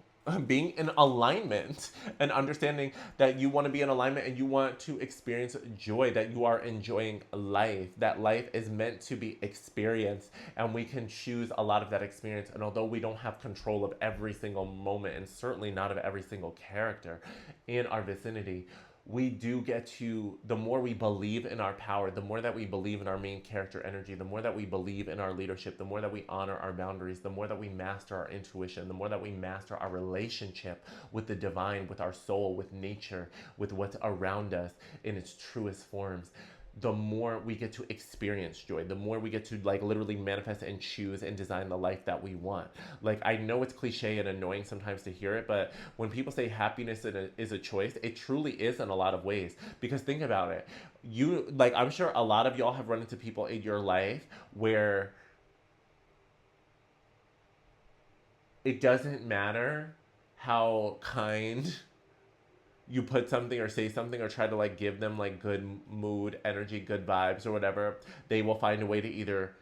being in alignment and understanding that you want to be in alignment and you want to experience joy, that you are enjoying life, that life is meant to be experienced, and we can choose a lot of that experience. And although we don't have control of every single moment, and certainly not of every single character in our vicinity, we do get to, the more we believe in our power, the more that we believe in our main character energy, the more that we believe in our leadership, the more that we honor our boundaries, the more that we master our intuition, the more that we master our relationship with the divine, with our soul, with nature, with what's around us in its truest forms, the more we get to experience joy, the more we get to like literally manifest and choose and design the life that we want. Like, I know it's cliche and annoying sometimes to hear it, but when people say happiness is a choice, it truly is in a lot of ways. Because think about it. You, like, I'm sure a lot of y'all have run into people in your life where it doesn't matter how kind you put something or say something or try to like give them like good mood, energy, good vibes or whatever, they will find a way to either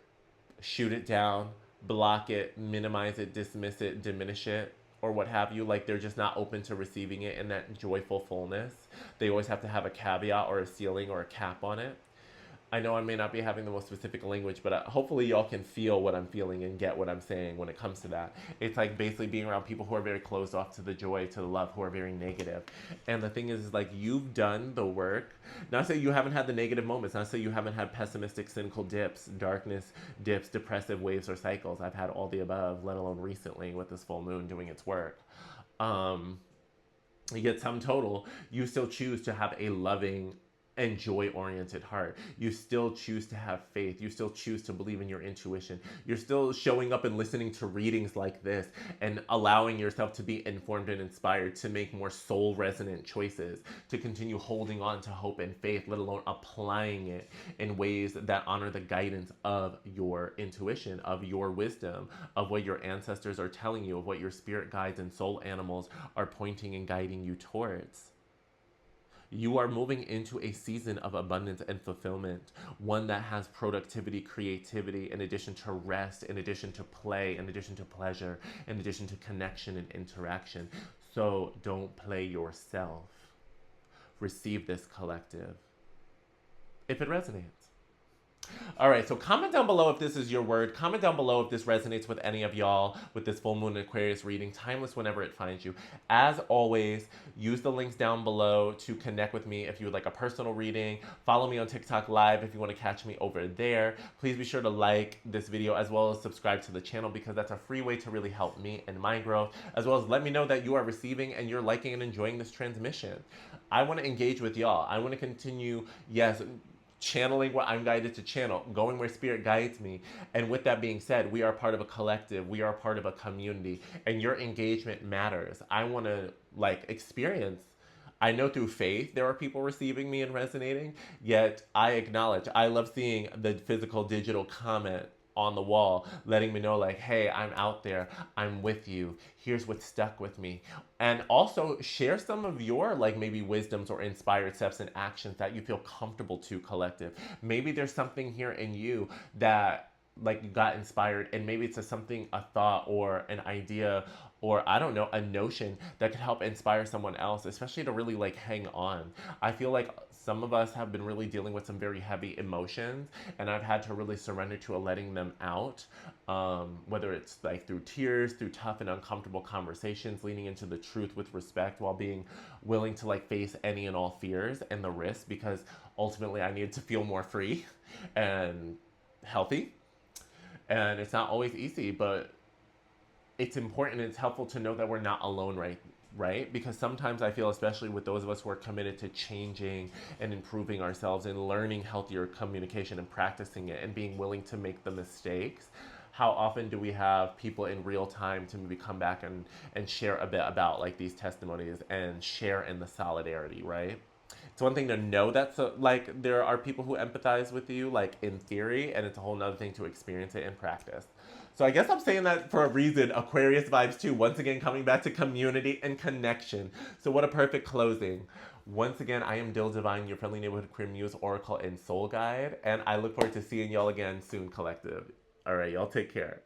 shoot it down, block it, minimize it, dismiss it, diminish it, or what have you. Like, they're just not open to receiving it in that joyful fullness. They always have to have a caveat or a ceiling or a cap on it. I know I may not be having the most specific language, but hopefully y'all can feel what I'm feeling and get what I'm saying when it comes to that. It's like basically being around people who are very closed off to the joy, to the love, who are very negative. And the thing is like, you've done the work. Not say you haven't had the negative moments, not say you haven't had pessimistic, cynical dips, darkness dips, depressive waves or cycles. I've had all the above, let alone recently with this full moon doing its work. Um, Yet sum total, you still choose to have a loving and joy oriented heart. You still choose to have faith. You still choose to believe in your intuition. You're still showing up and listening to readings like this and allowing yourself to be informed and inspired to make more soul resonant choices, to continue holding on to hope and faith, let alone applying it in ways that honor the guidance of your intuition, of your wisdom, of what your ancestors are telling you, of what your spirit guides and soul animals are pointing and guiding you towards. You are moving into a season of abundance and fulfillment, one that has productivity, creativity, in addition to rest, in addition to play, in addition to pleasure, in addition to connection and interaction. So don't play yourself. Receive this collective if it resonates. All right, so comment down below if this is your word. Comment down below if this resonates with any of y'all with this full moon Aquarius reading, timeless whenever it finds you. As always, use the links down below to connect with me if you would like a personal reading. Follow me on TikTok Live if you want to catch me over there. Please be sure to like this video as well as subscribe to the channel, because that's a free way to really help me and my growth, as well as let me know that you are receiving and you're liking and enjoying this transmission. I want to engage with y'all. I want to continue, yes, channeling what I'm guided to channel, going where spirit guides me. And with that being said, we are part of a collective, we are part of a community, and your engagement matters. I want to like experience. I know through faith there are people receiving me and resonating, yet I acknowledge, I love seeing the physical digital comment on the wall letting me know like, hey, I'm out there, I'm with you, here's what stuck with me. And also share some of your like maybe wisdoms or inspired steps and actions that you feel comfortable to, collective. Maybe there's something here in you that like you got inspired, and maybe it's something, a thought or an idea, or I don't know, a notion that could help inspire someone else, especially to really like hang on. I feel like some of us have been really dealing with some very heavy emotions, and I've had to really surrender to letting them out, whether it's like through tears, through tough and uncomfortable conversations, leaning into the truth with respect while being willing to like face any and all fears and the risks, because ultimately I needed to feel more free and healthy. And it's not always easy, but it's important and it's helpful to know that we're not alone, right? Because sometimes I feel, especially with those of us who are committed to changing and improving ourselves and learning healthier communication and practicing it and being willing to make the mistakes, how often do we have people in real time to maybe come back and share a bit about like these testimonies and share in the solidarity, right? It's one thing to know that like there are people who empathize with you like in theory, and it's a whole nother thing to experience it in practice. So I guess I'm saying that for a reason. Aquarius vibes too. Once again, coming back to community and connection. So what a perfect closing. Once again, I am Dil Divine, your friendly neighborhood queer muse, oracle, and soul guide. And I look forward to seeing y'all again soon, collective. All right, y'all take care.